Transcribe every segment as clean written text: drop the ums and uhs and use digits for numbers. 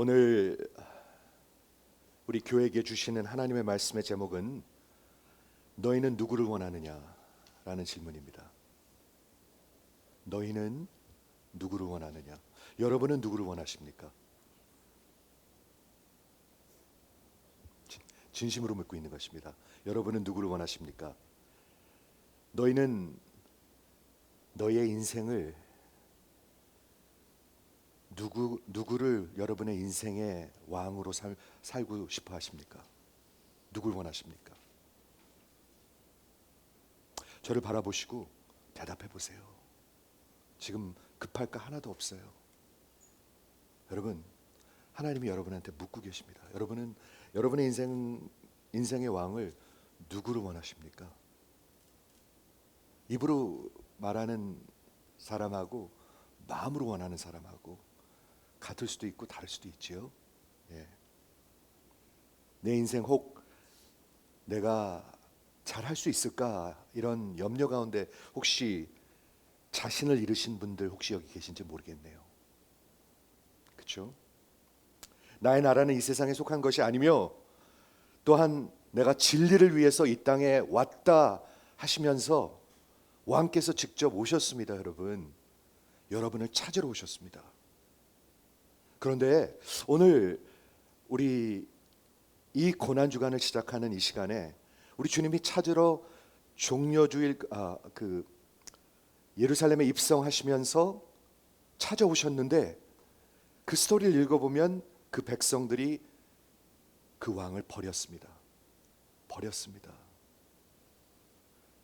오늘 우리 교회에게 주시는 하나님의 말씀의 제목은 너희는 누구를 원하느냐라는 질문입니다. 너희는 누구를 원하느냐? 여러분은 누구를 원하십니까? 진심으로 묻고 있는 것입니다. 여러분은 누구를 원하십니까? 너희는 너희의 인생을 누구를 여러분의 인생의 왕으로 살고 싶어 하십니까? 누굴 원하십니까? 저를 바라보시고 대답해 보세요. 지금 급할 거 하나도 없어요. 여러분, 하나님이 여러분한테 묻고 계십니다. 여러분은 여러분의 인생의 왕을 누구를 원하십니까? 입으로 말하는 사람하고 마음으로 원하는 사람하고 같을 수도 있고 다를 수도 있지요. 예. 내 인생 혹 내가 잘할 수 있을까 이런 염려 가운데 혹시 자신을 잃으신 분들 혹시 여기 계신지 모르겠네요. 그렇죠? 나의 나라는 이 세상에 속한 것이 아니며 또한 내가 진리를 위해서 이 땅에 왔다 하시면서 왕께서 직접 오셨습니다. 여러분을 찾으러 오셨습니다. 그런데 오늘 우리 이 고난주간을 시작하는 이 시간에 우리 주님이 찾으러 종려주일 예루살렘에 입성하시면서 찾아오셨는데 그 스토리를 읽어보면 그 백성들이 그 왕을 버렸습니다.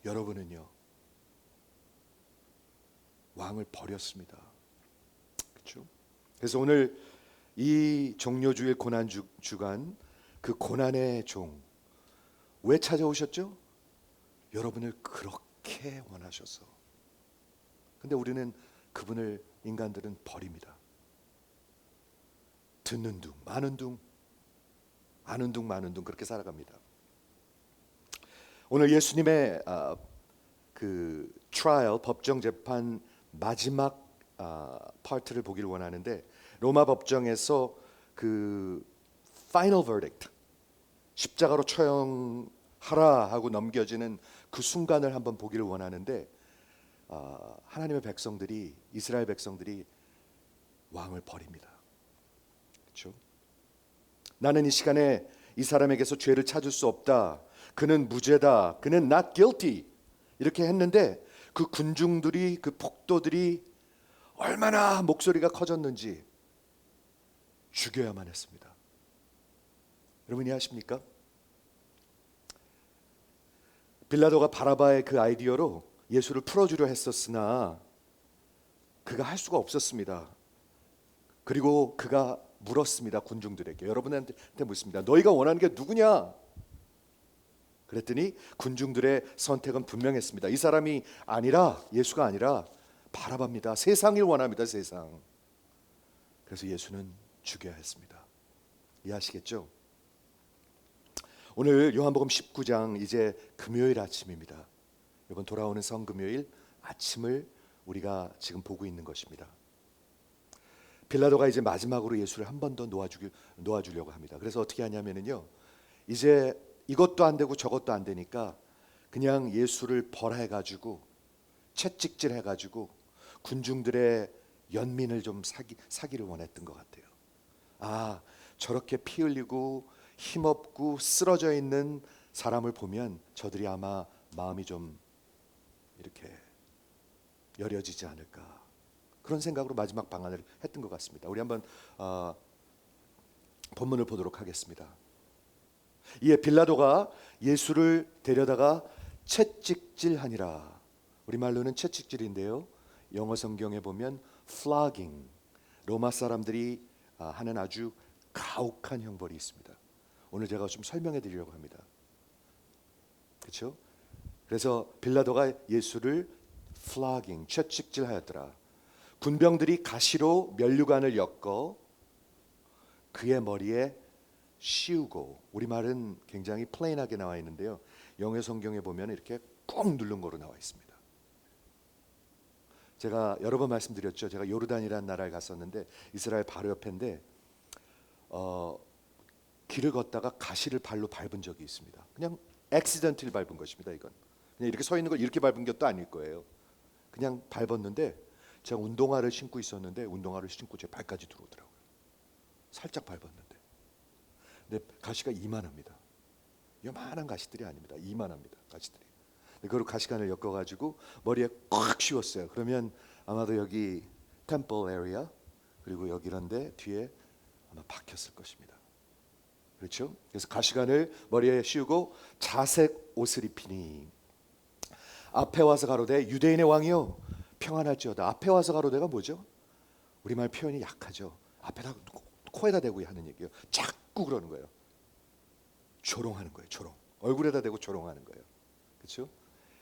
여러분은요? 왕을 버렸습니다. 그렇죠? 그래서 오늘 이 종려주일 고난주간 그 고난의 종 왜 찾아오셨죠? 여러분을 그렇게 원하셔서. 근데 우리는 그분을 인간들은 버립니다. 듣는 둥 마는 둥 아는 둥 마는 둥 그렇게 살아갑니다. 오늘 예수님의 그 트라이얼 법정 재판 마지막 파트를 보기를 원하는데 로마 법정에서 그 파이널 버딕트 십자가로 처형하라 하고 넘겨지는 그 순간을 한번 보기를 원하는데 하나님의 백성들이 이스라엘 백성들이 왕을 버립니다. 그렇죠? 나는 이 시간에 이 사람에게서 죄를 찾을 수 없다. 그는 무죄다. 그는 not guilty. 이렇게 했는데 그 군중들이 그 폭도들이 얼마나 목소리가 커졌는지 죽여야만 했습니다. 여러분 이해하십니까? 빌라도가 바라바의 그 아이디어로 예수를 풀어주려 했었으나 그가 할 수가 없었습니다. 그리고 그가 물었습니다. 군중들에게. 여러분한테 묻습니다. 너희가 원하는 게 누구냐? 그랬더니 군중들의 선택은 분명했습니다. 이 사람이 아니라 예수가 아니라 바라바입니다. 세상을 원합니다. 세상. 그래서 예수는 죽여야 했습니다. 이해하시겠죠? 오늘 요한복음 19장 이제 금요일 아침입니다. 이번 돌아오는 성금요일 아침을 우리가 지금 보고 있는 것입니다. 빌라도가 이제 마지막으로 예수를 한 번 더 놓아주려고 합니다. 그래서 어떻게 하냐면요, 이제 이것도 안 되고 저것도 안 되니까 그냥 예수를 벌해가지고 채찍질해가지고 군중들의 연민을 좀 사기를 원했던 것 같아요. 저렇게 피 흘리고 힘없고 쓰러져 있는 사람을 보면 저들이 아마 마음이 좀 이렇게 여려지지 않을까, 그런 생각으로 마지막 방안을 했던 것 같습니다. 우리 한번 본문을 보도록 하겠습니다. 이에 빌라도가 예수를 데려다가 채찍질하니라. 우리말로는 채찍질인데요, 영어 성경에 보면 flogging, 로마 사람들이 하는 아주 가혹한 형벌이 있습니다. 오늘 제가 좀 설명해 드리려고 합니다. 그렇죠? 그래서 빌라도가 예수를 flogging, 채찍질하였더라. 군병들이 가시로 면류관을 엮어 그의 머리에 씌우고, 우리말은 굉장히 플레인하게 나와 있는데요, 영어 성경에 보면 이렇게 꾹 누른 거로 나와 있습니다. 제가 여러 번 말씀드렸죠. 제가 요르단이라는 나라에 갔었는데 이스라엘 바로 옆인데 길을 걷다가 가시를 발로 밟은 적이 있습니다. 그냥 액시던틀 밟은 것입니다. 이건 그냥 이렇게 서 있는 걸 이렇게 밟은 것도 아닐 거예요. 그냥 밟았는데 제가 운동화를 신고 있었는데 운동화를 신고 제 발까지 들어오더라고요. 살짝 밟았는데. 근데 가시가 이만합니다. 요만한 가시들이 아닙니다. 이만합니다. 가시들이. 그걸 가시관을 엮어가지고 머리에 꽉 씌웠어요. 그러면 아마도 여기 템플 에리아 그리고 여기 이런데 뒤에 아마 박혔을 것입니다. 그렇죠? 그래서 가시관을 머리에 씌우고 자색 옷을 입히니 앞에 와서 가로되 유대인의 왕이요 평안할지어다. 앞에 와서 가로되가 뭐죠? 우리말 표현이 약하죠. 앞에다 코에다 대고 하는 얘기예요. 자꾸 그러는 거예요. 조롱하는 거예요. 조롱. 얼굴에다 대고 조롱하는 거예요. 그렇죠?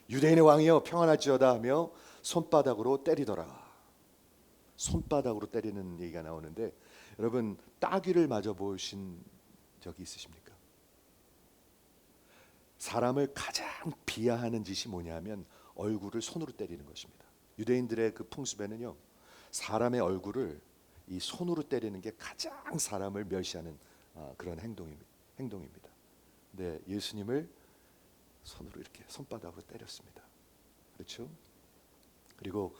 유대인의 왕이여 평안할지어다 하며 손바닥으로 때리더라. 손바닥으로 때리는 얘기가 나오는데 여러분 따귀를 맞아 보신 적이 있으십니까? 사람을 가장 비하하는 짓이 뭐냐면 얼굴을 손으로 때리는 것입니다. 유대인들의 그 풍습에는요 사람의 얼굴을 이 손으로 때리는 게 가장 사람을 멸시하는 그런 행동입니다. 근데 예수님을 손으로 이렇게 손바닥으로 때렸습니다. 그렇죠? 그리고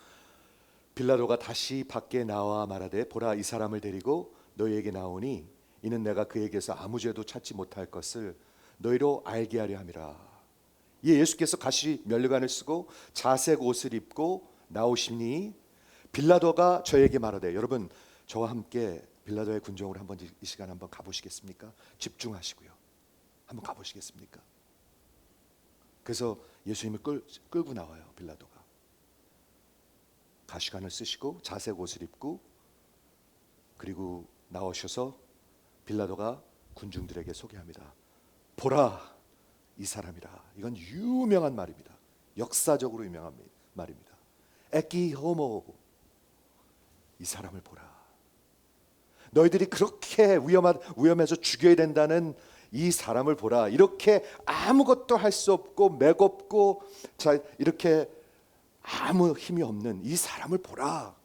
빌라도가 다시 밖에 나와 말하되 보라 이 사람을 데리고 너희에게 나오니 이는 내가 그에게서 아무 죄도 찾지 못할 것을 너희로 알게 하려 함이라. 이 예수께서 가시 면류관을 쓰고 자색 옷을 입고 나오시니 빌라도가 저에게 말하되 여러분 저와 함께 빌라도의 군정으로 한번 이 시간 한번 가보시겠습니까? 집중하시고요. 한번 가보시겠습니까? 그래서 예수님을 끌고 나와요. 빌라도가 가시관을 쓰시고 자색 옷을 입고 그리고 나오셔서 빌라도가 군중들에게 소개합니다. 보라 이 사람이라. 이건 유명한 말입니다. 역사적으로 유명한 말입니다. 에키 호모 이 사람을 보라. 너희들이 그렇게 위험해서 죽여야 된다는 이 사람을 보라. 이렇게 아무것도 할 수 없고 맥없고 자 이렇게 아무 힘이 없는 이 사람을 보라.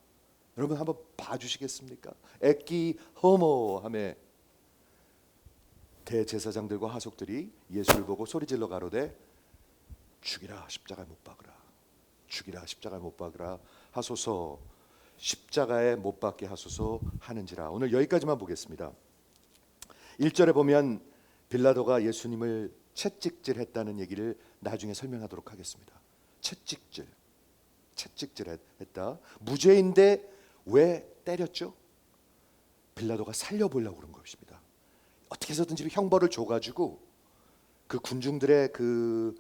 여러분 한번 봐주시겠습니까? 에키 호모 하며 대제사장들과 하속들이 예수를 보고 소리질러 가로되 죽이라 십자가에 못 박으라. 죽이라 십자가에 못 박으라 하소서. 십자가에 못 박게 하소서 하는지라. 오늘 여기까지만 보겠습니다. 1절에 보면 빌라도가 예수님을 채찍질했다는 얘기를 나중에 설명하도록 하겠습니다. 채찍질했다. 무죄인데 왜 때렸죠? 빌라도가 살려보려고 그런 것입니다. 어떻게 해서든 형벌을 줘가지고 그 군중들의 그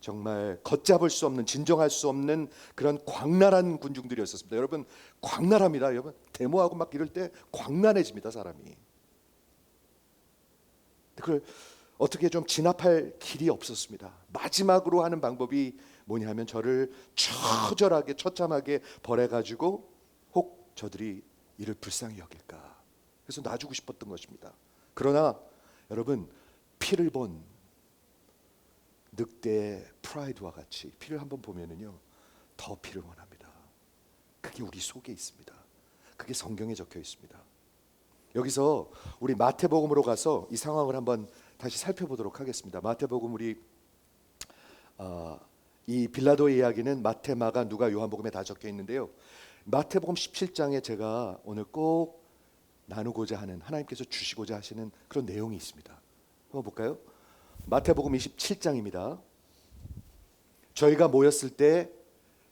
정말 걷잡을 수 없는 진정할 수 없는 그런 광랄한 군중들이었습니다. 여러분 광랄합니다. 여러분 데모하고 막 이럴 때 광란해집니다. 사람이. 그걸 어떻게 좀 진압할 길이 없었습니다. 마지막으로 하는 방법이 뭐냐면 저를 처절하게 처참하게 벌해가지고 혹 저들이 이를 불쌍히 여길까. 그래서 놔주고 싶었던 것입니다. 그러나 여러분 피를 본 늑대의 프라이드와 같이 피를 한번 보면은요 더 피를 원합니다. 그게 우리 속에 있습니다. 그게 성경에 적혀 있습니다. 여기서 우리 마태복음으로 가서 이 상황을 한번 다시 살펴보도록 하겠습니다. 마태복음 우리 이 빌라도의 이야기는 마태, 마가, 누가, 요한복음에 다 적혀 있는데요. 마태복음 17장에 제가 오늘 꼭 나누고자 하는 하나님께서 주시고자 하시는 그런 내용이 있습니다. 한번 볼까요? 마태복음 27장입니다. 저희가 모였을 때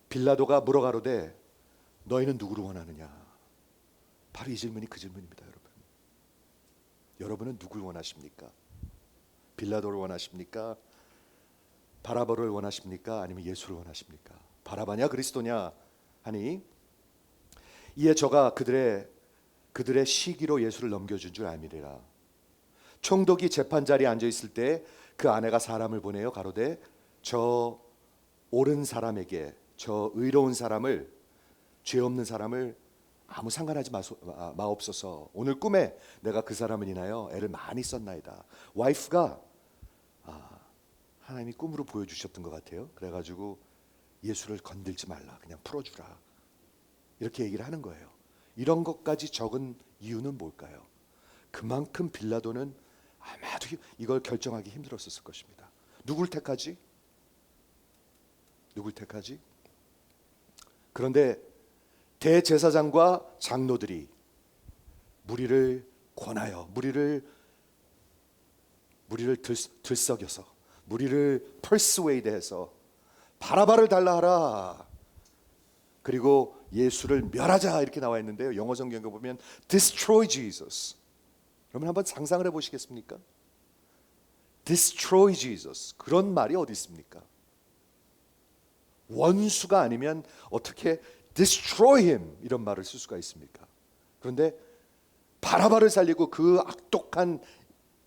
빌라도가 물어가로되 너희는 누구를 원하느냐? 바로 이 질문이 그 질문입니다. 여러분은 누구를 원하십니까? 빌라도를 원하십니까? 바라바를 원하십니까? 아니면 예수를 원하십니까? 바라바냐 그리스도냐 하니 이에 저가 그들의 시기로 예수를 넘겨준 줄 알미리라. 총독이 재판 자리에 앉아 있을 때 그 아내가 사람을 보내어 가로되 저 옳은 사람에게 저 의로운 사람을 죄 없는 사람을 아무 상관하지 마옵소서. 오늘 꿈에 내가 그 사람을 인하여 애를 많이 썼나이다. 와이프가 하나님이 꿈으로 보여주셨던 것 같아요. 그래가지고 예수를 건들지 말라. 그냥 풀어주라. 이렇게 얘기를 하는 거예요. 이런 것까지 적은 이유는 뭘까요? 그만큼 빌라도는 아마 아주 이걸 결정하기 힘들었을 것입니다. 누굴 택하지? 누굴 택하지? 그런데 대제사장과 장로들이 무리를 권하여 무리를 들썩여서 무리를 persuade해서 바라바를 달라 하라. 그리고 예수를 멸하자 이렇게 나와 있는데요. 영어 성경에 보면 destroy Jesus. 그러면 한번 상상을 해보시겠습니까? destroy Jesus. 그런 말이 어디 있습니까? 원수가 아니면 어떻게 destroy him 이런 말을 쓸 수가 있습니까? 그런데 바라바를 살리고 그 악독한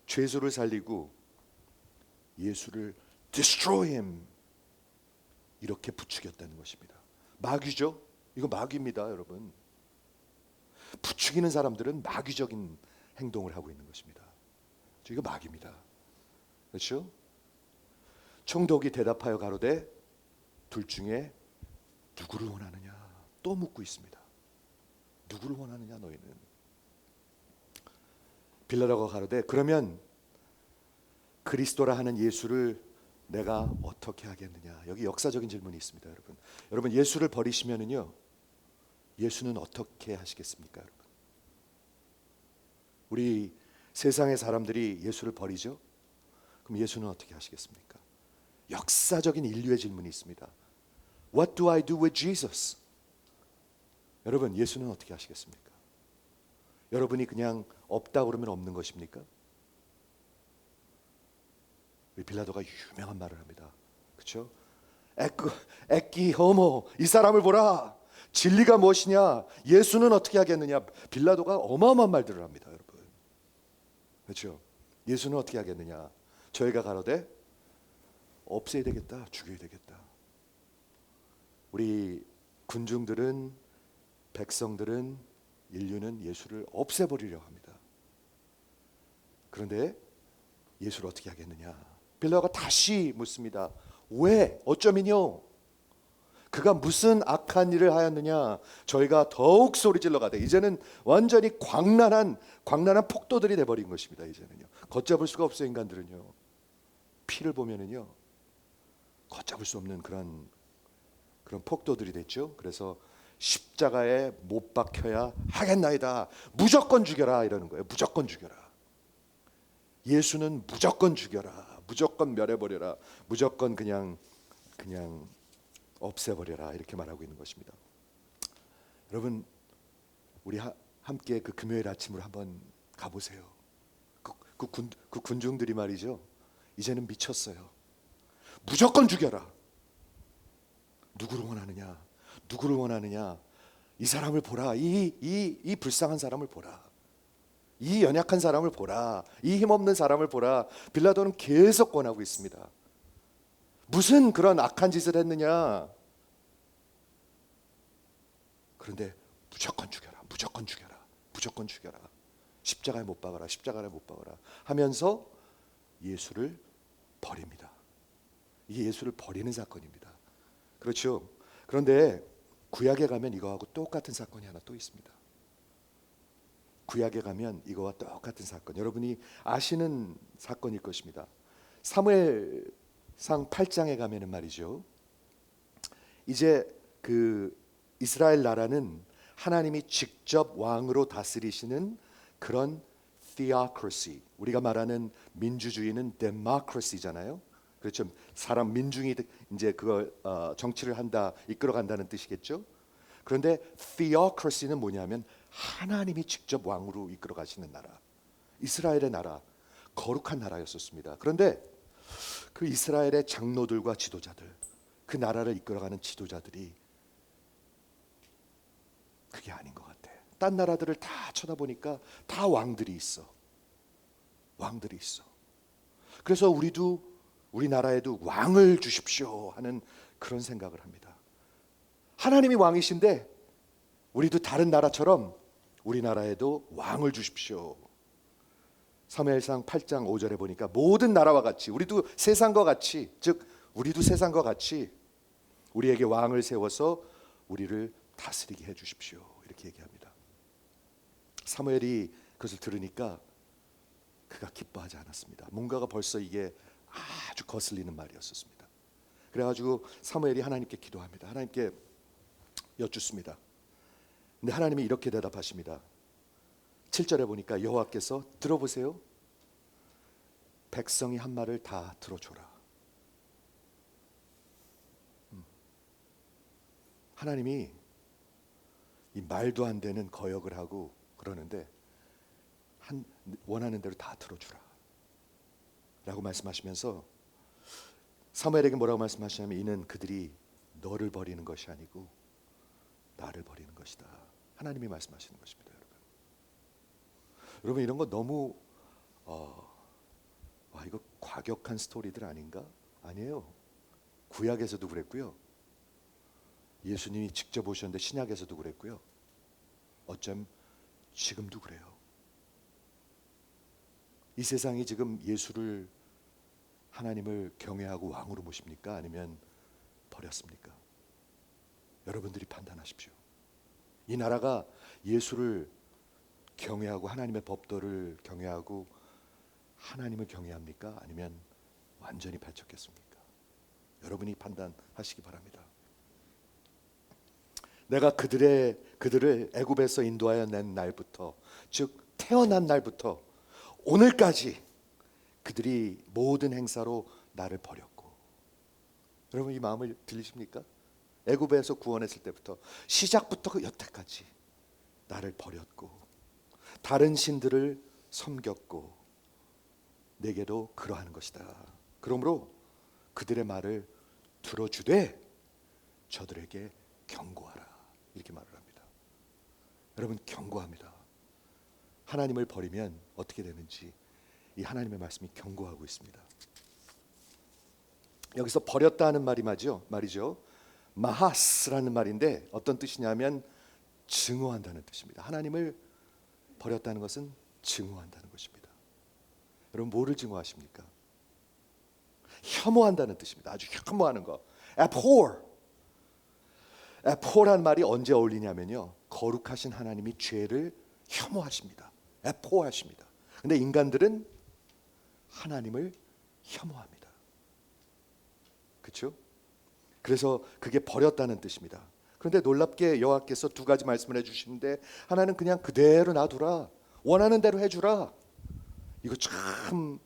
죄수를 살리고 예수를 destroy him 이렇게 부추겼다는 것입니다. 마귀죠? 이거 마귀입니다, 여러분. 부추기는 사람들은 마귀적인 행동을 하고 있는 것입니다. 이거 마귀입니다. 그렇죠? 총독이 대답하여 가로되 둘 중에 누구를 원하느냐 또 묻고 있습니다. 누구를 원하느냐 너희는. 빌라도가 가로되 그러면 그리스도라 하는 예수를 내가 어떻게 하겠느냐. 여기 역사적인 질문이 있습니다, 여러분. 여러분 예수를 버리시면은요 예수는 어떻게 하시겠습니까, 여러분? 우리 세상의 사람들이 예수를 버리죠? 그럼 예수는 어떻게 하시겠습니까? 역사적인 인류의 질문이 있습니다. What do I do with Jesus? 여러분 예수는 어떻게 하시겠습니까? 여러분이 그냥 없다 그러면 없는 것입니까? 빌라도가 유명한 말을 합니다. 그렇죠? 에끼 호모 이 사람을 보라. 진리가 무엇이냐? 예수는 어떻게 하겠느냐? 빌라도가 어마어마한 말들을 합니다, 여러분. 그렇죠? 예수는 어떻게 하겠느냐? 저희가 가로되 없애야 되겠다, 죽여야 되겠다. 우리 군중들은, 백성들은, 인류는 예수를 없애버리려고 합니다. 그런데 예수를 어떻게 하겠느냐? 빌라도가 다시 묻습니다. 왜? 어쩌면요? 그가 무슨 악한 일을 하였느냐? 저희가 더욱 소리질러 가되 이제는 완전히 광란한 폭도들이 돼버린 것입니다. 이제는요. 걷잡을 수가 없어요, 인간들은요. 피를 보면은요, 걷잡을 수 없는 그런 폭도들이 됐죠. 그래서 십자가에 못 박혀야 하겠나이다. 무조건 죽여라 이러는 거예요. 무조건 죽여라. 예수는 무조건 죽여라. 무조건 멸해버려라. 무조건 그냥 없애버려라. 이렇게 말하고 있는 것입니다. 여러분 우리 함께 그 금요일 아침으로 한번 가보세요. 그 군중들이 말이죠. 이제는 미쳤어요. 무조건 죽여라. 누구를 원하느냐? 누구를 원하느냐? 이 사람을 보라. 이 불쌍한 사람을 보라. 이 연약한 사람을 보라. 이 힘없는 사람을 보라. 빌라도는 계속 권하고 있습니다. 무슨 그런 악한 짓을 했느냐? 그런데 무조건 죽여라. 무조건 죽여라. 무조건 죽여라. 십자가에 못 박아라. 십자가에 못 박아라. 하면서 예수를 버립니다. 이게 예수를 버리는 사건입니다. 그렇죠? 그런데 구약에 가면 이거하고 똑같은 사건이 하나 또 있습니다. 구약에 가면 이거와 똑같은 사건, 여러분이 아시는 사건일 것입니다. 사무엘상 8장에 가면은 말이죠. 이제 그 이스라엘 나라는 하나님이 직접 왕으로 다스리시는 그런 theocracy, 우리가 말하는 민주주의는 democracy잖아요. 그렇죠. 사람 민중이 이제 그걸 정치를 한다, 이끌어간다는 뜻이겠죠. 그런데 theocracy는 뭐냐면 하나님이 직접 왕으로 이끌어 가시는 나라, 이스라엘의 나라, 거룩한 나라였었습니다. 그런데 그 이스라엘의 장로들과 지도자들, 그 나라를 이끌어가는 지도자들이 그게 아닌 것 같아. 딴 나라들을 다 쳐다보니까 다 왕들이 있어. 왕들이 있어. 그래서 우리나라에도 왕을 주십시오 하는 그런 생각을 합니다. 하나님이 왕이신데 우리도 다른 나라처럼 우리나라에도 왕을 주십시오. 사무엘상 8장 5절에 보니까 모든 나라와 같이 우리도 세상과 같이, 즉 우리도 세상과 같이 우리에게 왕을 세워서 우리를 다스리게 해 주십시오. 이렇게 얘기합니다. 사무엘이 그것을 들으니까 그가 기뻐하지 않았습니다. 뭔가가 벌써 이게 아주 거슬리는 말이었었습니다. 그래가지고 사무엘이 하나님께 기도합니다. 하나님께 여쭙습니다. 근데 하나님이 이렇게 대답하십니다. 7절에 보니까 여호와께서 들어보세요. 백성이 한 말을 다 들어줘라. 하나님이 이 말도 안 되는 거역을 하고 그러는데 원하는 대로 다 들어주라 라고 말씀하시면서 사무엘에게 뭐라고 말씀하시냐면 이는 그들이 너를 버리는 것이 아니고 나를 버리는 것이다. 하나님이 말씀하시는 것입니다. 여러분 이런 거 너무 이거 과격한 스토리들 아닌가? 아니에요. 구약에서도 그랬고요. 예수님이 직접 오셨는데 신약에서도 그랬고요. 어쩜 지금도 그래요. 이 세상이 지금 예수를 하나님을 경외하고 왕으로 모십니까? 아니면 버렸습니까? 여러분들이 판단하십시오. 이 나라가 예수를 경외하고 하나님의 법도를 경외하고 하나님을 경외합니까? 아니면 완전히 배척했습니까? 여러분이 판단하시기 바랍니다. 내가 그들을 애굽에서 인도하여 낸 날부터, 즉 태어난 날부터 오늘까지 그들이 모든 행사로 나를 버렸고, 여러분 이 마음을 들리십니까? 애굽에서 구원했을 때부터 시작부터 그 여태까지 나를 버렸고 다른 신들을 섬겼고 내게도 그러하는 것이다. 그러므로 그들의 말을 들어주되 저들에게 경고하라. 이렇게 말을 합니다. 여러분 경고합니다. 하나님을 버리면 어떻게 되는지 이 하나님의 말씀이 경고하고 있습니다. 여기서 버렸다는 말이 말이죠. 마하스라는 말인데 어떤 뜻이냐면 증오한다는 뜻입니다. 하나님을 버렸다는 것은 증오한다는 것입니다. 여러분 뭐를 증오하십니까? 혐오한다는 뜻입니다. 아주 혐오하는 거. abhor. abhor란 말이 언제 어울리냐면요. 거룩하신 하나님이 죄를 혐오하십니다. abhor하십니다. 근데 인간들은 하나님을 혐오합니다. 그렇죠? 그래서 그게 버렸다는 뜻입니다. 그런데 놀랍게 여호와께서 두 가지 말씀을 해주시는데 하나는 그냥 그대로 놔두라. 원하는 대로 해주라. 이거 참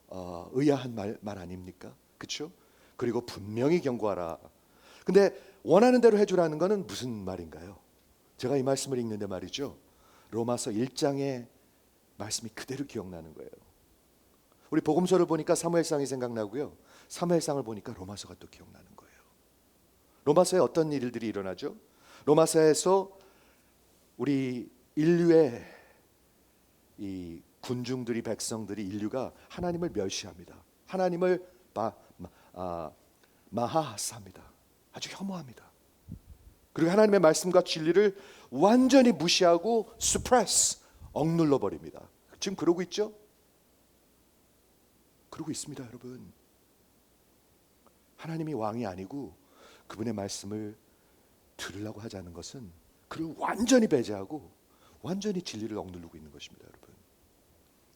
의아한 말 아닙니까? 그렇죠? 그리고 분명히 경고하라. 근데 원하는 대로 해주라는 것은 무슨 말인가요? 제가 이 말씀을 읽는데 말이죠. 로마서 1장의 말씀이 그대로 기억나는 거예요. 우리 복음서를 보니까 사무엘상이 생각나고요. 사무엘상을 보니까 로마서가 또 기억나는 거예요. 로마서에 어떤 일들이 일어나죠? 로마서에서 우리 인류의 이 군중들이 백성들이 인류가 하나님을 멸시합니다. 하나님을 마하사합니다. 아주 혐오합니다. 그리고 하나님의 말씀과 진리를 완전히 무시하고 suppress, 억눌러 버립니다. 지금 그러고 있죠? 그러고 있습니다, 여러분. 하나님이 왕이 아니고 그분의 말씀을 들으려고 하지 않는 것은 그를 완전히 배제하고 완전히 진리를 억누르고 있는 것입니다, 여러분.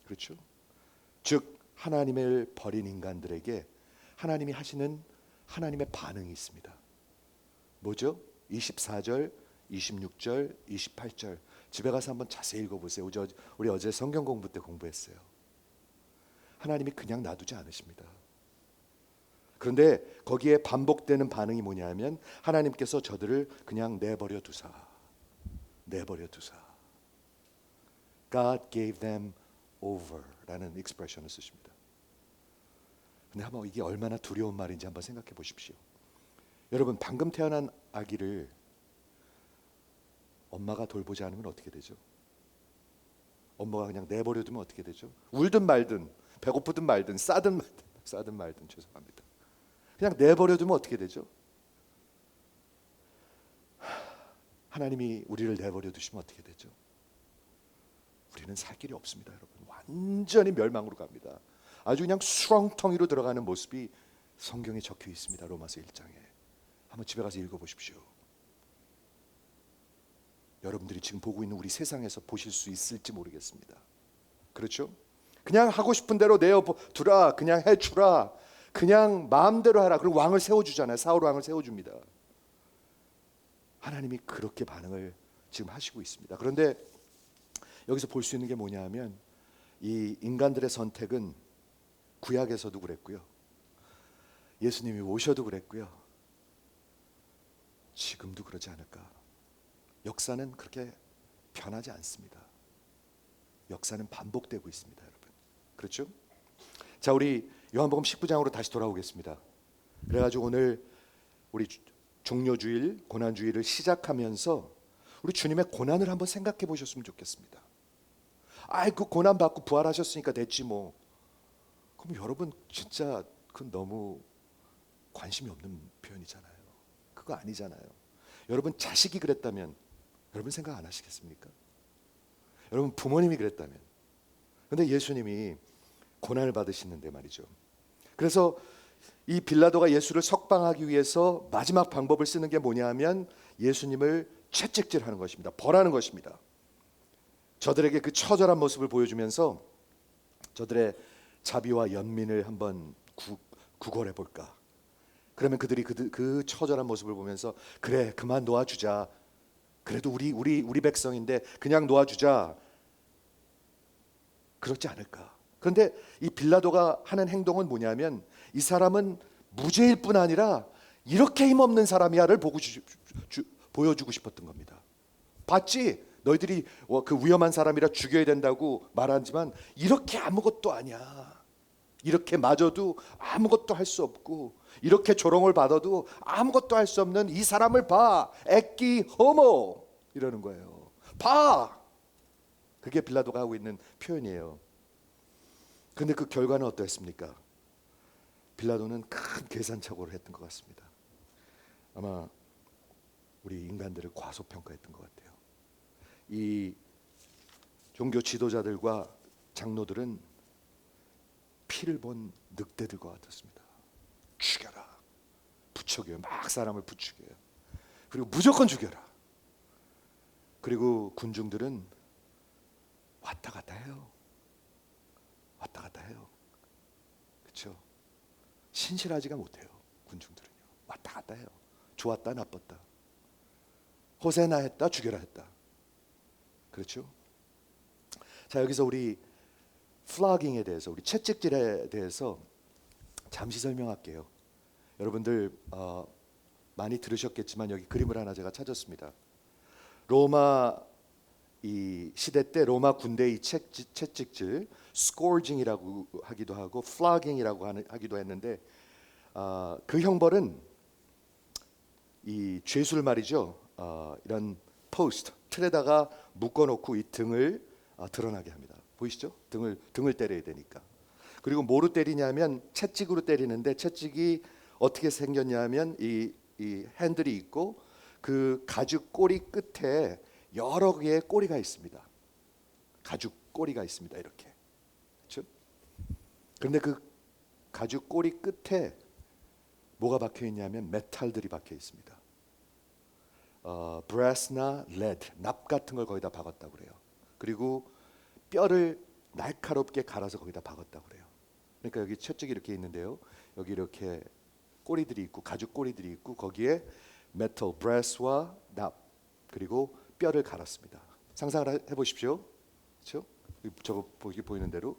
그렇죠? 즉 하나님을 버린 인간들에게 하나님이 하시는 하나님의 반응이 있습니다. 뭐죠? 24절, 26절, 28절 집에 가서 한번 자세히 읽어보세요. 우리 어제 성경 공부 때 공부했어요. 하나님이 그냥 놔두지 않으십니다. 그런데 거기에 반복되는 반응이 뭐냐면 하나님께서 저들을 그냥 내버려 두사. God gave them over 라는 expression을 쓰십니다. 근데 한번 이게 얼마나 두려운 말인지 한번 생각해 보십시오. 여러분 방금 태어난 아기를 엄마가 돌보지 않으면 어떻게 되죠? 엄마가 그냥 내버려 두면 어떻게 되죠? 울든 말든 배고프든 말든 싸든 말든 죄송합니다. 그냥 내버려 두면 어떻게 되죠? 하나님이 우리를 내버려 두시면 어떻게 되죠? 우리는 살 길이 없습니다, 여러분. 완전히 멸망으로 갑니다. 아주 그냥 수렁텅이로 들어가는 모습이 성경에 적혀 있습니다. 로마서 1장에. 한번 집에 가서 읽어보십시오. 여러분들이 지금 보고 있는 우리 세상에서 보실 수 있을지 모르겠습니다. 그렇죠? 그냥 하고 싶은 대로 내어 두라. 그냥 해주라. 그냥 마음대로 하라. 그리고 왕을 세워주잖아요. 사울 왕을 세워줍니다. 하나님이 그렇게 반응을 지금 하시고 있습니다. 그런데 여기서 볼 수 있는 게 뭐냐 하면 이 인간들의 선택은 구약에서도 그랬고요. 예수님이 오셔도 그랬고요. 지금도 그러지 않을까. 역사는 그렇게 변하지 않습니다. 역사는 반복되고 있습니다, 여러분. 그렇죠? 자, 우리 요한복음 19장으로 다시 돌아오겠습니다. 그래가지고 오늘 우리 종료주일, 고난주일을 시작하면서 우리 주님의 고난을 한번 생각해 보셨으면 좋겠습니다. 아이, 그 고난 받고 부활하셨으니까 됐지 뭐. 그럼 여러분 진짜 그건 너무 관심이 없는 표현이잖아요. 그거 아니잖아요. 여러분 자식이 그랬다면 여러분 생각 안 하시겠습니까? 여러분 부모님이 그랬다면. 근데 예수님이 고난을 받으시는데 말이죠. 그래서 이 빌라도가 예수를 석방하기 위해서 마지막 방법을 쓰는 게 뭐냐 하면 예수님을 채찍질하는 것입니다. 벌하는 것입니다. 저들에게 그 처절한 모습을 보여주면서 저들의 자비와 연민을 한번 구걸해 볼까. 그러면 그들이 그 처절한 모습을 보면서 그래, 그만 놓아주자. 그래도 우리 백성인데 그냥 놓아주자. 그렇지 않을까. 그런데 이 빌라도가 하는 행동은 뭐냐면 이 사람은 무죄일 뿐 아니라 이렇게 힘없는 사람이야를 보여주고 싶었던 겁니다. 봤지? 너희들이 그 위험한 사람이라 죽여야 된다고 말하지만 이렇게 아무것도 아니야. 이렇게 맞아도 아무것도 할 수 없고 이렇게 조롱을 받아도 아무것도 할 수 없는 이 사람을 봐. 에끼 호모 이러는 거예요. 봐. 그게 빌라도가 하고 있는 표현이에요. 근데 그 결과는 어떠했습니까? 빌라도는 큰 계산착오를 했던 것 같습니다. 아마 우리 인간들을 과소평가했던 것 같아요. 이 종교 지도자들과 장로들은 피를 본 늑대들과 같았습니다. 죽여라. 부추겨요. 막 사람을 부추겨요. 그리고 무조건 죽여라. 그리고 군중들은 왔다 갔다 해요. 왔다 갔다 해요. 그렇죠? 신실하지가 못해요. 군중들은요. 왔다 갔다 해요. 좋았다 나빴다. 호세나 했다 죽여라 했다. 그렇죠? 자, 여기서 우리 플라깅에 대해서, 우리 채찍질에 대해서 잠시 설명할게요. 여러분들 많이 들으셨겠지만 여기 그림을 하나 제가 찾았습니다. 로마 이 시대 때 로마 군대의 채찍질, 스코징이라고 하기도 하고 플라깅이라고 하기도 했는데 그 형벌은 이 죄수를 말이죠. 이런 포스트 틀에다가 묶어놓고 이 등을 드러나게 합니다. 보이시죠? 등을 때려야 되니까. 그리고 뭐로 때리냐면 채찍으로 때리는데 채찍이 어떻게 생겼냐면 이 핸들이 있고 그 가죽 꼬리 끝에 여러 개의 꼬리가 있습니다. 가죽 꼬리가 있습니다. 이렇게. 그렇죠? 그런데 그 가죽 꼬리 끝에 뭐가 박혀 있냐면 메탈들이 박혀 있습니다. 브레스나 레드, 납 같은 걸 거기다 박았다고 그래요. 그리고 뼈를 날카롭게 갈아서 거기다 박았다고 그래요. 그러니까 여기 채찍이 이렇게 있는데요. 여기 이렇게 꼬리들이 있고 가죽 꼬리들이 있고 거기에 메탈 브레스와 납 그리고 뼈를 갈았습니다. 상상을 해보십시오. 그렇죠? 저거 보이는 대로.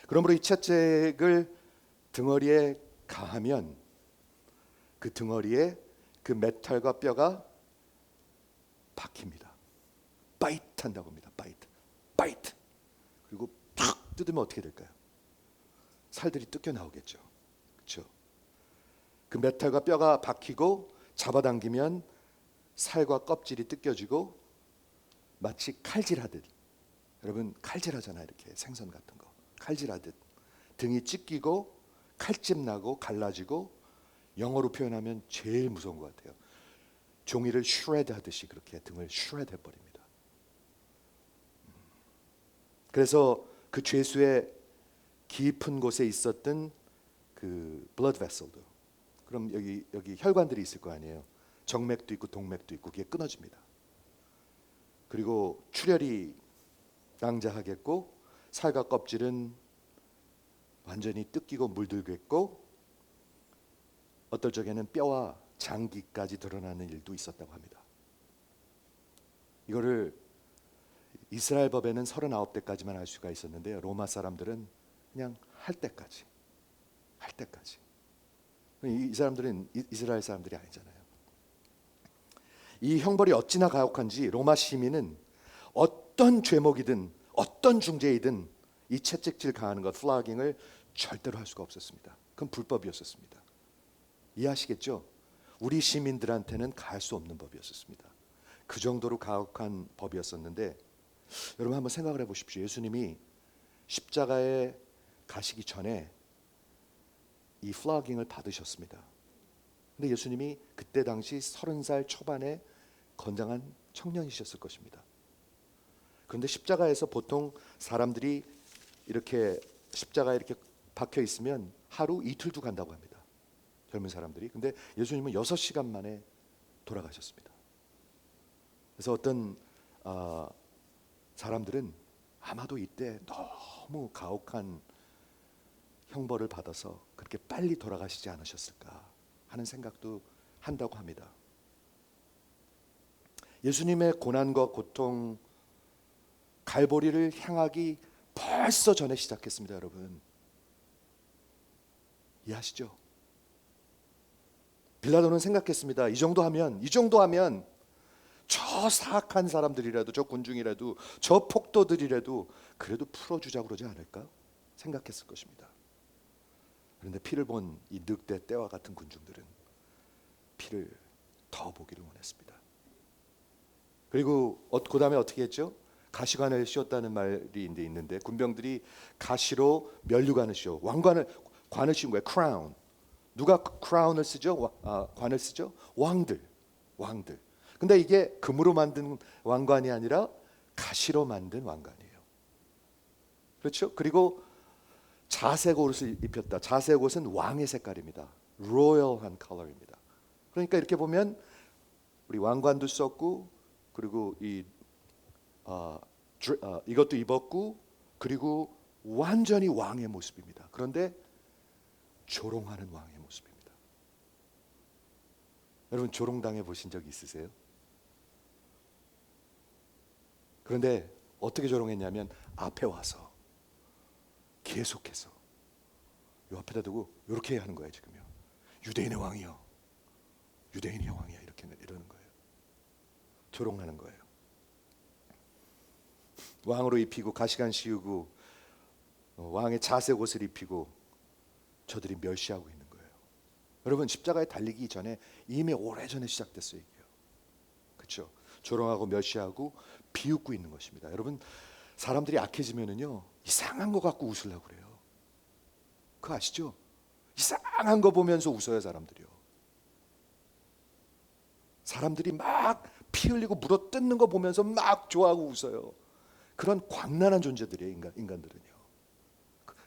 그러므로 이 채찍을 등어리에 가하면 그 등어리에 그 메탈과 뼈가 박힙니다. 바이트 한다고 합니다. 바이트. 그리고 탁 뜯으면 어떻게 될까요? 살들이 뜯겨 나오겠죠. 그렇죠? 그 메탈과 뼈가 박히고 잡아당기면 살과 껍질이 뜯겨지고 마치 칼질하듯, 여러분 칼질하잖아요. 이렇게 생선 같은 거 칼질하듯 등이 찢기고 칼집 나고 갈라지고, 영어로 표현하면 제일 무서운 것 같아요. 종이를 슈레드 하듯이 그렇게 등을 슈레드 해버립니다. 그래서 그 죄수의 깊은 곳에 있었던 그 blood vessel도, 그럼 여기 혈관들이 있을 거 아니에요. 정맥도 있고 동맥도 있고 그게 끊어집니다. 그리고 출혈이 낭자하겠고 살과 껍질은 완전히 뜯기고 물들겠고 어떨 적에는 뼈와 장기까지 드러나는 일도 있었다고 합니다. 이거를 이스라엘 법에는 39대까지만 할 수가 있었는데요. 로마 사람들은 그냥 할 때까지. 이 사람들은 이스라엘 사람들이 아니잖아요. 이 형벌이 어찌나 가혹한지 로마 시민은 어떤 죄목이든 어떤 중죄이든 이 채찍질 가하는 것, 플라깅을 절대로 할 수가 없었습니다. 그건 불법이었었습니다. 이해하시겠죠? 우리 시민들한테는 가할 수 없는 법이었었습니다. 그 정도로 가혹한 법이었었는데 여러분 한번 생각을 해보십시오. 예수님이 십자가에 가시기 전에 이 플라깅을 받으셨습니다. 근데 예수님이 그때 당시 30살 초반의 건장한 청년이셨을 것입니다. 그런데 십자가에서 보통 사람들이 이렇게 십자가에 이렇게 박혀 있으면 하루 이틀도 간다고 합니다. 젊은 사람들이. 근데 예수님은 6시간 만에 돌아가셨습니다. 그래서 어떤 사람들은 아마도 이때 너무 가혹한 형벌을 받아서 그렇게 빨리 돌아가시지 않으셨을까 하는 생각도 한다고 합니다. 예수님의 고난과 고통, 갈보리를 향하기 벌써 전에 시작했습니다, 여러분. 이해하시죠? 빌라도는 생각했습니다. 이 정도 하면 저 사악한 사람들이라도, 저 군중이라도, 저 폭도들이라도 그래도 풀어주자고 그러지 않을까 생각했을 것입니다. 그런데 피를 본 이 늑대 떼와 같은 군중들은 피를 더 보기를 원했습니다. 그리고 그 다음에 어떻게 했죠? 가시관을 씌웠다는 말이 있는데 군병들이 가시로 면류관을 씌워 관을 씌운 거예요. 크라운. 누가 크라운을 쓰죠? 관을 쓰죠? 왕들. 근데 이게 금으로 만든 왕관이 아니라 가시로 만든 왕관이에요. 그렇죠? 그리고 자색 옷을 입혔다. 자색 옷은 왕의 색깔입니다. 로열한 컬러입니다. 그러니까 이렇게 보면 우리 왕관도 썼고 그리고 이것도 입었고 그리고 완전히 왕의 모습입니다. 그런데 조롱하는 왕의 모습입니다. 여러분 조롱당해 보신 적 있으세요? 그런데 어떻게 조롱했냐면 앞에 와서 계속해서 요 앞에다 두고 이렇게 하는 거예요. 지금요. 유대인의 왕이요. 이렇게 이러는 거예요. 조롱하는 거예요. 왕으로 입히고 가시관 씌우고 왕의 자색 옷을 입히고 저들이 멸시하고 있는 거예요. 여러분 십자가에 달리기 전에 이미 오래전에 시작됐어요. 이게요. 그렇죠? 조롱하고 멸시하고 비웃고 있는 것입니다. 여러분 사람들이 약해지면은요 이상한 거 갖고 웃으려고 그래요. 그거 아시죠? 이상한 거 보면서 웃어요 사람들이요. 사람들이 막 피 흘리고 물어 뜯는 거 보면서 막 좋아하고 웃어요. 그런 광란한 존재들이에요. 인간들은요.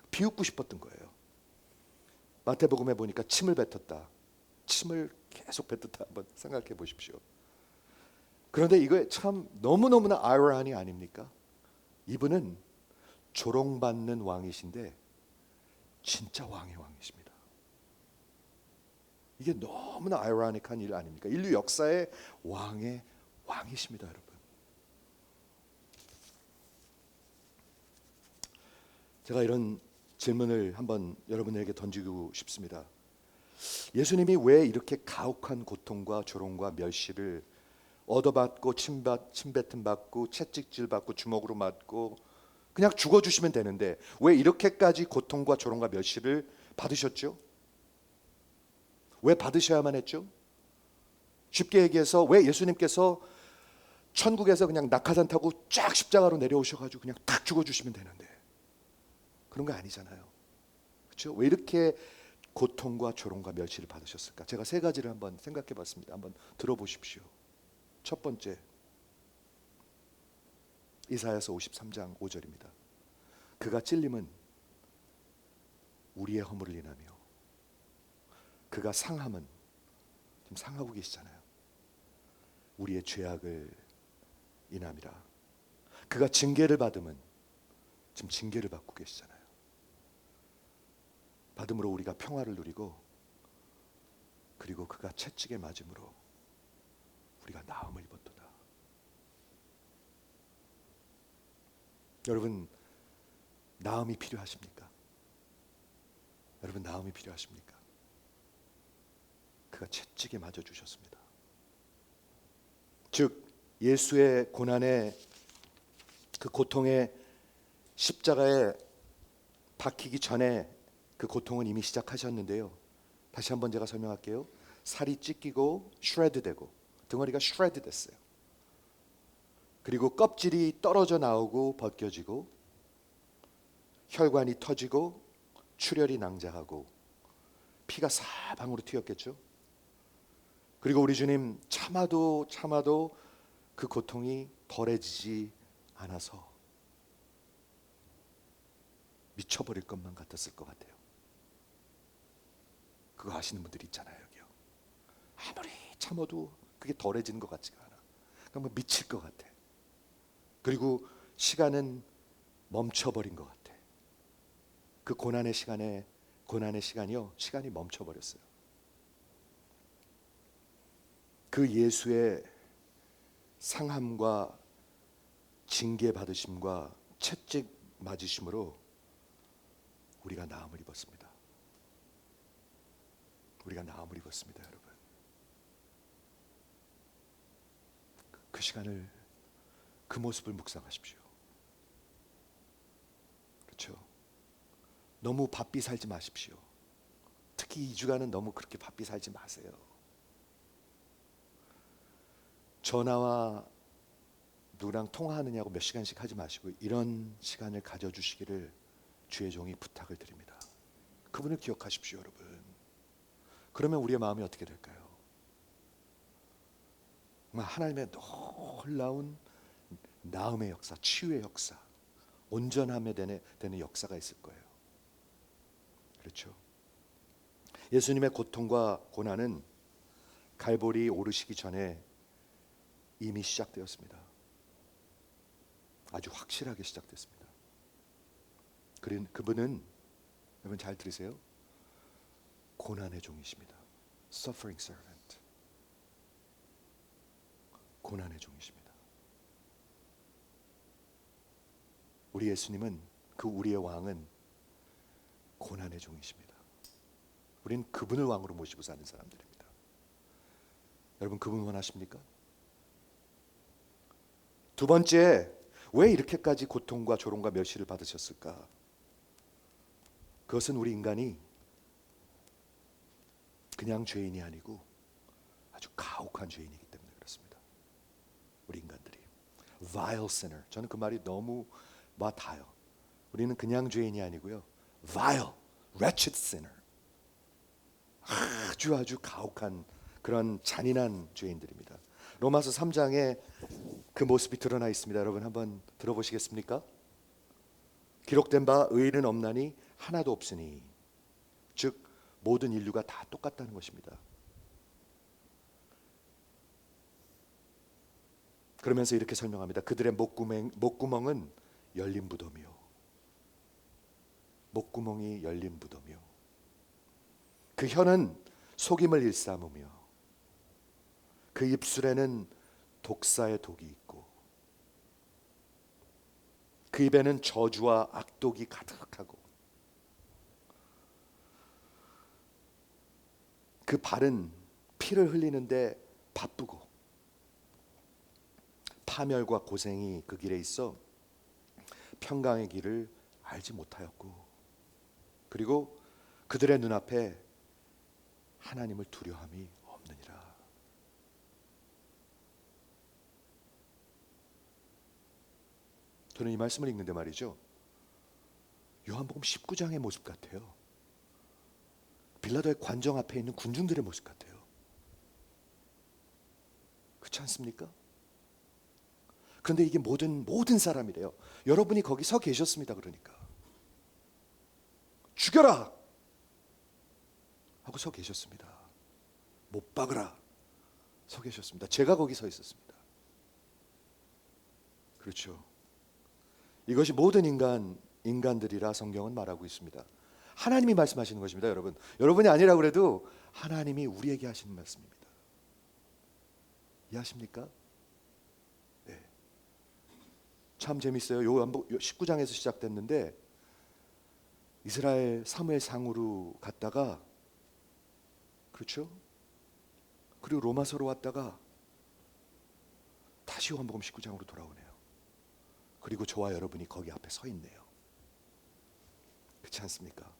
비웃고 싶었던 거예요. 마태복음에 보니까 침을 뱉었다. 침을 계속 뱉었다. 한번 생각해 보십시오. 그런데 이거 참 너무너무나 아이러니 아닙니까? 이분은 조롱받는 왕이신데 진짜 왕의 왕이십니다. 이게 너무나 아이러니한 일 아닙니까? 인류 역사의 왕의 왕이십니다, 여러분. 제가 이런 질문을 한번 여러분에게 던지고 싶습니다. 예수님이 왜 이렇게 가혹한 고통과 조롱과 멸시를 얻어받고 침뱉음 받고 채찍질 받고 주먹으로 맞고 그냥 죽어주시면 되는데 왜 이렇게까지 고통과 조롱과 멸시를 받으셨죠? 왜 받으셔야만 했죠? 쉽게 얘기해서 왜 예수님께서 천국에서 그냥 낙하산 타고 쫙 십자가로 내려오셔가지고 그냥 딱 죽어주시면 되는데 그런 거 아니잖아요. 그렇죠? 왜 이렇게 고통과 조롱과 멸시를 받으셨을까? 제가 3가지를 한번 생각해 봤습니다. 한번 들어보십시오. 첫 번째, 이사야서 53장 5절입니다. 그가 찔림은 우리의 허물을 인하며 그가 상함은, 지금 상하고 계시잖아요. 우리의 죄악을 인함이라. 그가 징계를 받음은 지금 징계를 받고 계시잖아요. 받음으로 우리가 평화를 누리고, 그리고 그가 채찍에 맞음으로 우리가 나음을 입었도다. 여러분, 나음이 필요하십니까? 여러분, 나음이 필요하십니까? 그가 채찍에 맞아 주셨습니다. 즉 예수의 고난의 그 고통의 십자가에 박히기 전에 그 고통은 이미 시작하셨는데요. 다시 한번 제가 설명할게요. 살이 찢기고 슈레드 되고 덩어리가 슈레드 됐어요. 그리고 껍질이 떨어져 나오고 벗겨지고 혈관이 터지고 출혈이 낭자하고 피가 사방으로 튀었겠죠. 그리고 우리 주님 참아도 그 고통이 덜해지지 않아서 미쳐버릴 것만 같았을 것 같아요. 그거 아시는 분들이 있잖아요, 여기요. 아무리 참아도 그게 덜해지는 것 같지가 않아. 그러니까 뭐 미칠 것 같아. 그리고 시간은 멈춰버린 것 같아. 그 고난의 시간이요, 시간이 멈춰버렸어요. 그 예수의 상함과 징계 받으심과 채찍 맞으심으로 우리가 나음을 입었습니다. 우리가 나음을 입었습니다, 여러분. 그 시간을, 그 모습을 묵상하십시오. 그렇죠? 너무 바삐 살지 마십시오. 특히 이 주간은 너무 그렇게 바삐 살지 마세요. 전화와 누구랑 통화하느냐고 몇 시간씩 하지 마시고 이런 시간을 가져주시기를 주의 종이 부탁을 드립니다. 그분을 기억하십시오, 여러분. 그러면 우리의 마음이 어떻게 될까요? 정말 하나님의 놀라운 나음의 역사, 치유의 역사, 온전함에 되는 역사가 있을 거예요. 그렇죠? 예수님의 고통과 고난은 갈보리 오르시기 전에 이미 시작되었습니다. 아주 확실하게 시작됐습니다. 그분은, 여러분 잘 들으세요, 고난의 종이십니다. Suffering servant. 고난의 종이십니다. 우리 예수님은, 그 우리의 왕은 고난의 종이십니다. 우리는 그분을 왕으로 모시고 사는 사람들입니다. 여러분, 그분 원하십니까? 두 번째, 왜 이렇게까지 고통과 조롱과 멸시를 받으셨을까? 그것은 우리 인간이 그냥 죄인이 아니고 아주 가혹한 죄인이기 때문에 그렇습니다. 우리 인간들이 vile sinner. 저는 그 말이 너무 와닿아요. 우리는 그냥 죄인이 아니고요, vile, wretched sinner. 아주 가혹한 그런 잔인한 죄인들입니다. 로마서 3장에 그 모습이 드러나 있습니다. 여러분 한번 들어보시겠습니까? 기록된 바 의인은 없나니 하나도 없으니, 즉 모든 인류가 다 똑같다는 것입니다. 그러면서 이렇게 설명합니다. 그들의 목구멍은 열린 무덤이요. 목구멍이 열린 무덤이요. 그 혀는 속임을 일삼으며 그 입술에는 독사의 독이 있고 그 입에는 저주와 악독이 가득하고 그 발은 피를 흘리는데 바쁘고 파멸과 고생이 그 길에 있어 평강의 길을 알지 못하였고, 그리고 그들의 눈앞에 하나님을 두려움이 없느니라. 저는 이 말씀을 읽는데 말이죠, 요한복음 19장의 모습 같아요. 빌라도의 관정 앞에 있는 군중들의 모습 같아요. 그렇지 않습니까? 그런데 이게 모든 사람이래요. 여러분이 거기 서 계셨습니다. 그러니까 죽여라 하고 서 계셨습니다. 못 박으라 서 계셨습니다. 제가 거기 서 있었습니다. 그렇죠. 이것이 모든 인간들이라 성경은 말하고 있습니다. 하나님이 말씀하시는 것입니다, 여러분. 여러분이 아니라 그래도 하나님이 우리에게 하시는 말씀입니다. 이해하십니까? 네. 참 재밌어요. 요한복 19장에서 시작됐는데 이스라엘 사무엘상으로 갔다가, 그렇죠? 그리고 로마서로 왔다가 다시 요한복음 19장으로 돌아오네요. 그리고 저와 여러분이 거기 앞에 서 있네요. 그렇지 않습니까?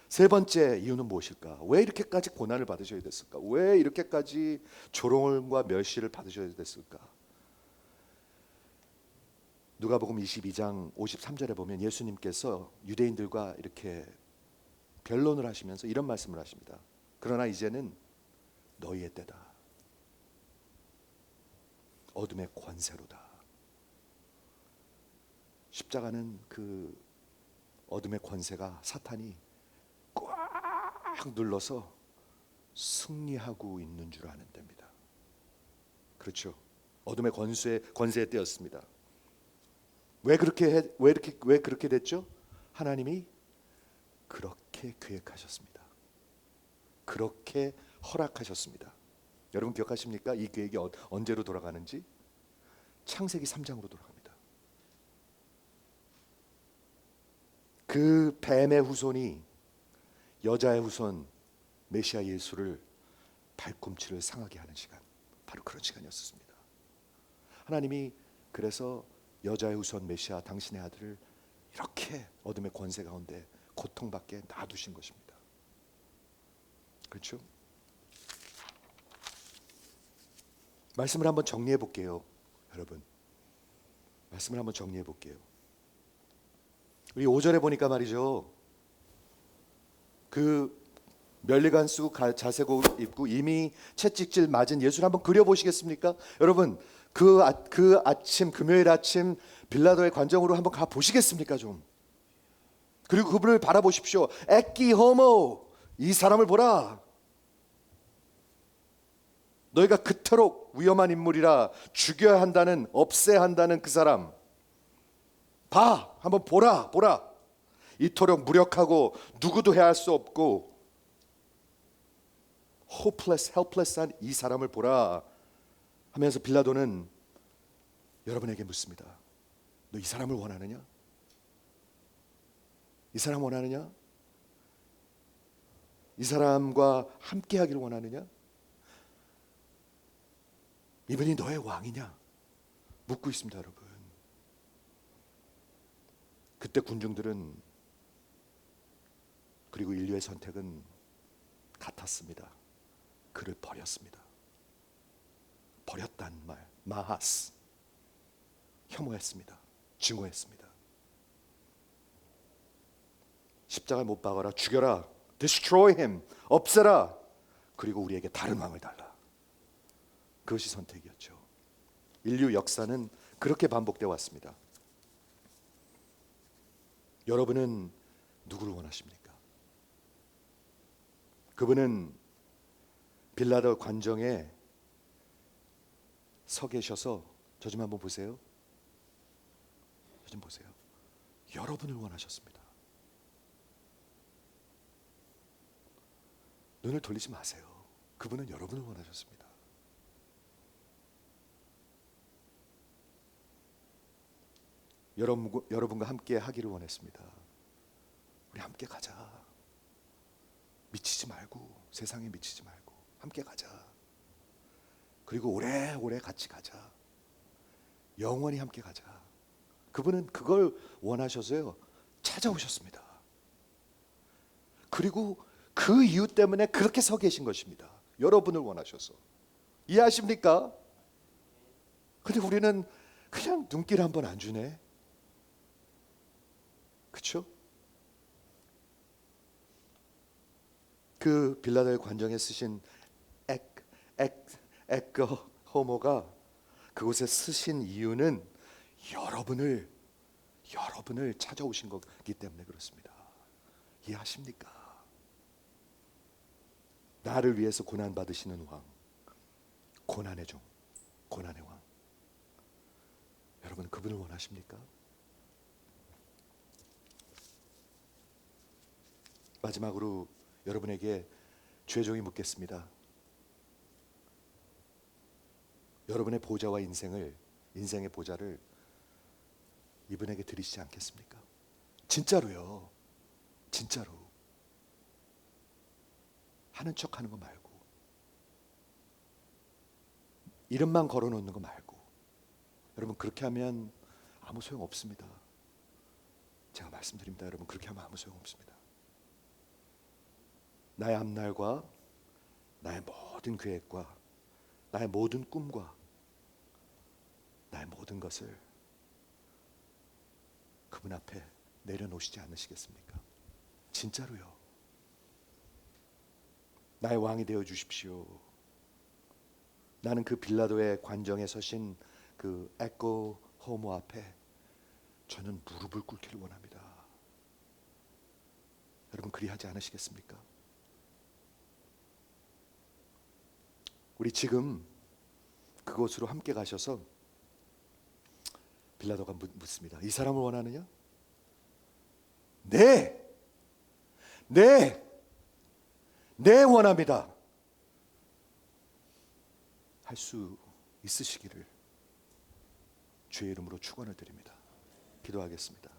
세 번째 이유는 무엇일까? 왜 이렇게까지 고난을 받으셔야 됐을까? 왜 이렇게까지 조롱과 멸시를 받으셔야 됐을까? 누가복음 22장 53절에 보면 예수님께서 유대인들과 이렇게 변론을 하시면서 이런 말씀을 하십니다. 그러나 이제는 너희의 때다. 어둠의 권세로다. 십자가는 그 어둠의 권세가 권세가 꽉 눌러서 승리하고 있는 줄 아는 때입니다. 그렇죠? 어둠의 권세의 때였습니다. 왜 그렇게 됐죠? 하나님이 그렇게 계획하셨습니다. 그렇게 허락하셨습니다. 여러분 기억하십니까? 이 계획이 언제로 돌아가는지? 창세기 3장으로 돌아갑니다. 그 뱀의 후손이 여자의 후손 메시아 예수를 발꿈치를 상하게 하는 시간, 바로 그런 시간이었습니다. 하나님이 그래서 여자의 후손 메시아 당신의 아들을 이렇게 어둠의 권세 가운데 고통받게 놔두신 것입니다. 그렇죠? 말씀을 한번 정리해 볼게요, 여러분. 말씀을 한번 정리해 볼게요. 우리 5절에 보니까 말이죠, 그 면류관 쓰고 자색옷 입고 이미 채찍질 맞은 예수를 한번 그려보시겠습니까? 여러분 그 아침, 금요일 아침 빌라도의 관정으로 한번 가 보시겠습니까 좀? 그리고 그분을 바라보십시오. 에끼 호모, 이 사람을 보라. 너희가 그토록 위험한 인물이라 죽여야 한다는, 없애야 한다는 그 사람 봐, 한번 보라. 이토록 무력하고 누구도 해할 수 없고 hopeless, helpless한 이 사람을 보라 하면서 빌라도는 여러분에게 묻습니다. 너 이 사람을 원하느냐? 이 사람 원하느냐? 이 사람과 함께 하기를 원하느냐? 이분이 너의 왕이냐? 묻고 있습니다, 여러분. 그때 군중들은, 그리고 인류의 선택은 같았습니다. 그를 버렸습니다. 버렸다는 말, 마하스, 혐오했습니다. 증오했습니다. 십자가에 못 박아라, 죽여라, destroy him, 없애라. 그리고 우리에게 다른 왕을 달라. 그것이 선택이었죠. 인류 역사는 그렇게 반복되어 왔습니다. 여러분은 누구를 원하십니까? 그분은 빌라도 관정에 서 계셔서 저 좀 한번 보세요. 저 좀 보세요. 여러분을 원하셨습니다. 눈을 돌리지 마세요. 그분은 여러분을 원하셨습니다. 여러분과 함께 하기를 원했습니다. 우리 함께 가자. 미치지 말고, 세상에 미치지 말고 함께 가자. 그리고 오래오래 같이 가자. 영원히 함께 가자. 그분은 그걸 원하셔서요, 찾아오셨습니다. 그리고 그 이유 때문에 그렇게 서 계신 것입니다. 여러분을 원하셔서. 이해하십니까? 근데 우리는 그냥 눈길 한번 안 주네. 그렇죠? 그 빌라도의 관정에 쓰신 에거 호모가 그곳에 쓰신 이유는 여러분을 찾아오신 거기 때문에 그렇습니다. 이해하십니까? 나를 위해서 고난 받으시는 왕, 고난의 종, 고난의 왕. 여러분 그분을 원하십니까? 마지막으로 여러분에게 최종이 묻겠습니다. 여러분의 보좌와 인생의 보좌를 이분에게 드리시지 않겠습니까? 진짜로요. 진짜로. 하는 척하는 거 말고, 이름만 걸어놓는 거 말고. 여러분 그렇게 하면 아무 소용 없습니다. 제가 말씀드립니다. 여러분 그렇게 하면 아무 소용 없습니다. 나의 앞날과 나의 모든 계획과 나의 모든 꿈과 나의 모든 것을 그분 앞에 내려놓으시지 않으시겠습니까? 진짜로요. 나의 왕이 되어 주십시오. 나는 그 빌라도의 관정에 서신 그 에코 호모 앞에 저는 무릎을 꿇기를 원합니다. 여러분 그리하지 않으시겠습니까? 우리 지금 그곳으로 함께 가셔서 빌라도가 묻습니다. 이 사람을 원하느냐? 네, 네, 네 원합니다. 할 수 있으시기를 주의 이름으로 축원을 드립니다. 기도하겠습니다.